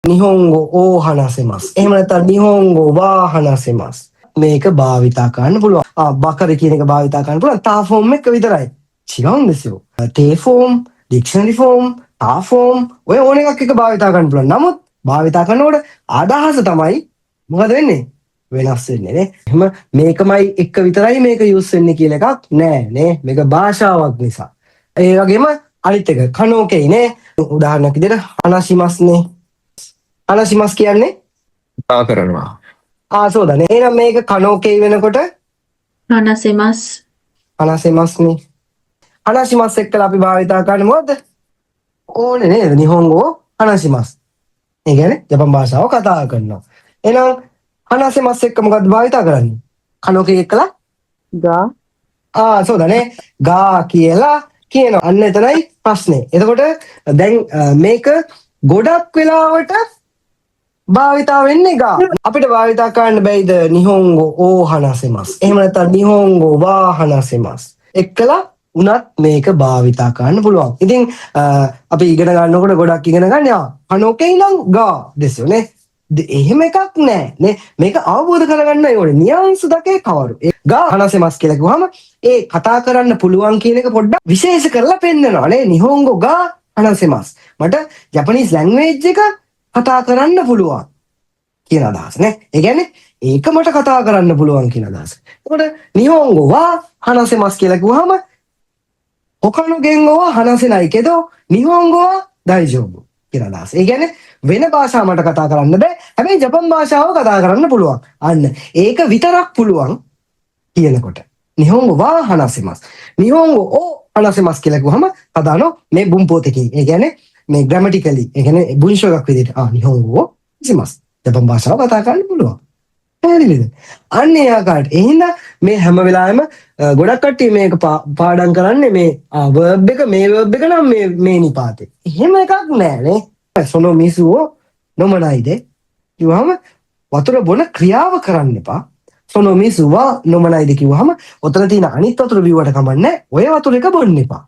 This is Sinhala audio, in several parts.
නිහොංගෝ ඕ හනසෙමස්. එහෙම නැත්නම් නිහොංගෝ වා හනසෙමස්. මේක භාවිතා කරන්න පුළුවන්. බකර කියන එක භාවිතා කරන්න පුළුවන්. තා ෆෝම් එක විතරයි.違うんですよ. තේ ෆෝම්, ඩික්ෂනරි ෆෝම්, තා ෆෝම් ඔය ඕන එකක් එක භාවිතා කරන්න පුළුවන්. නමුත් භාවිතා කරනකොට අදහස තමයි මොකද වෙන්නේ? වෙනස් වෙන්නේ නේ. එහෙම මේකමයි එක විතරයි මේක යූස් වෙන්නේ කියලා එකක් නෑ නේ. මේක භාෂාවක් නිසා. ඒ වගේම අනිත් එක කනෝකේ නේ. උදාහරණයක් විදිහට හනසිමස්නේ. හනසිමස් කියන්නේ කතා කරනවා. සෝදානේ. එහෙනම් මේක කනෝකේ වෙනකොට 話せます。 හනසිමස්නේ. හනසිමස් එක්කලා අපි භාවිතා කරන්නේ මොකද්ද? ඕනේ නේද? නිහොංගෝ හනසිමස්. ඒ කියන්නේ ජපන් භාෂාව කතා කරනවා. එහෙනම් හනසිමස් එක්ක මොකද්ද භාවිතා කරන්නේ? කනෝකේ එක්කලා が සෝදානේ. ගා කියලා කියනවා. අන්න එතනයි ප්‍රශ්නේ. එතකොට දැන් මේක ගොඩක් වෙලාවට භාවිතා වෙන්නේ ගා. අපිට භාවිතා කරන්න බැයිද නිහොංගෝ ඕ හනසෙමස්. එහෙම නැත්නම් නිහොංගෝ වා හනසෙමස්. එක්කලා උනත් මේක භාවිතා කරන්න පුළුවන්. ඉතින් අපි ඉගෙන ගන්නකොට ගොඩක් ඉගෙන ගන්න කනෝකේ ඉඳන් ගා දෙසෝනේ. එහෙම එකක් නෑ නේ. මේක අවබෝධ කරගන්න ඕනේ. නියංශ දකේ කවරු. ගා හනසෙමස් කියලා කිව්වම ඒ කතා කරන්න පුළුවන් කියන එක පොඩ්ඩක් විශේෂ කරලා පෙන්නනවා නේ. නිහොංගෝ ගා හනසෙමස්. මට ජපනීස් ලැන්ග්වේජ් එක කතා කරන්න පුළුවන් කියන අදහස නේ. ඒ කියන්නේ ඒක මට කතා කරන්න පුළුවන් කියන අදහස. එතකොට නිහොංගෝ වා හනසෙමස් කියලා කිව්වහම හොකනෝ ගෙන්ගෝ වා හනසෙනයි කෙදෝ නිහොංගෝ වා දායිජෝබු කියන අදහස. ඒ කියන්නේ වෙන භාෂා මට කතා කරන්න බෑ. හැබැයි ජපන් භාෂාව කතා කරන්න පුළුවන්. අන්න ඒක විතරක් පුළුවන් කියනකොට නිහොංගෝ වා හනසෙමස්. නිහොංගෝ ඕ හනසෙමස් කියලා කිව්වහම අදානෝ මේ බුම්පෝතකින්. ඒ කියන්නේ මේ ග්‍රැමටිකලි ඒ කියන්නේ බුන්ෂෝ එකක් විදිහට නිහොංගෝ සිමස් ජපන් භාෂාව කතා කරන්න පුළුවන්. පැහැදිලිද? අන්න ඒ ආකාරයට. එහෙනම් මේ හැම වෙලාවෙම ගොඩක් කට්ටිය මේක පාඩම් කරන්නේ මේ verb එක මේ verb එක නම් මේ නිපාතේ. එහෙම එකක් නෑ නේ. සොනෝ මිසුවෝ නොමනයිද කිව්වහම වතුර බොන ක්‍රියාව කරන්න එපා. සොනෝ මිසුවා නොමනයිද කිව්වහම ඔතන තියෙන අනිත් වතුර බිව්වට කමන්නේ ඔය වතුර එක බොන්න එපා.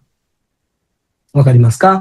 වකරිමස්කා?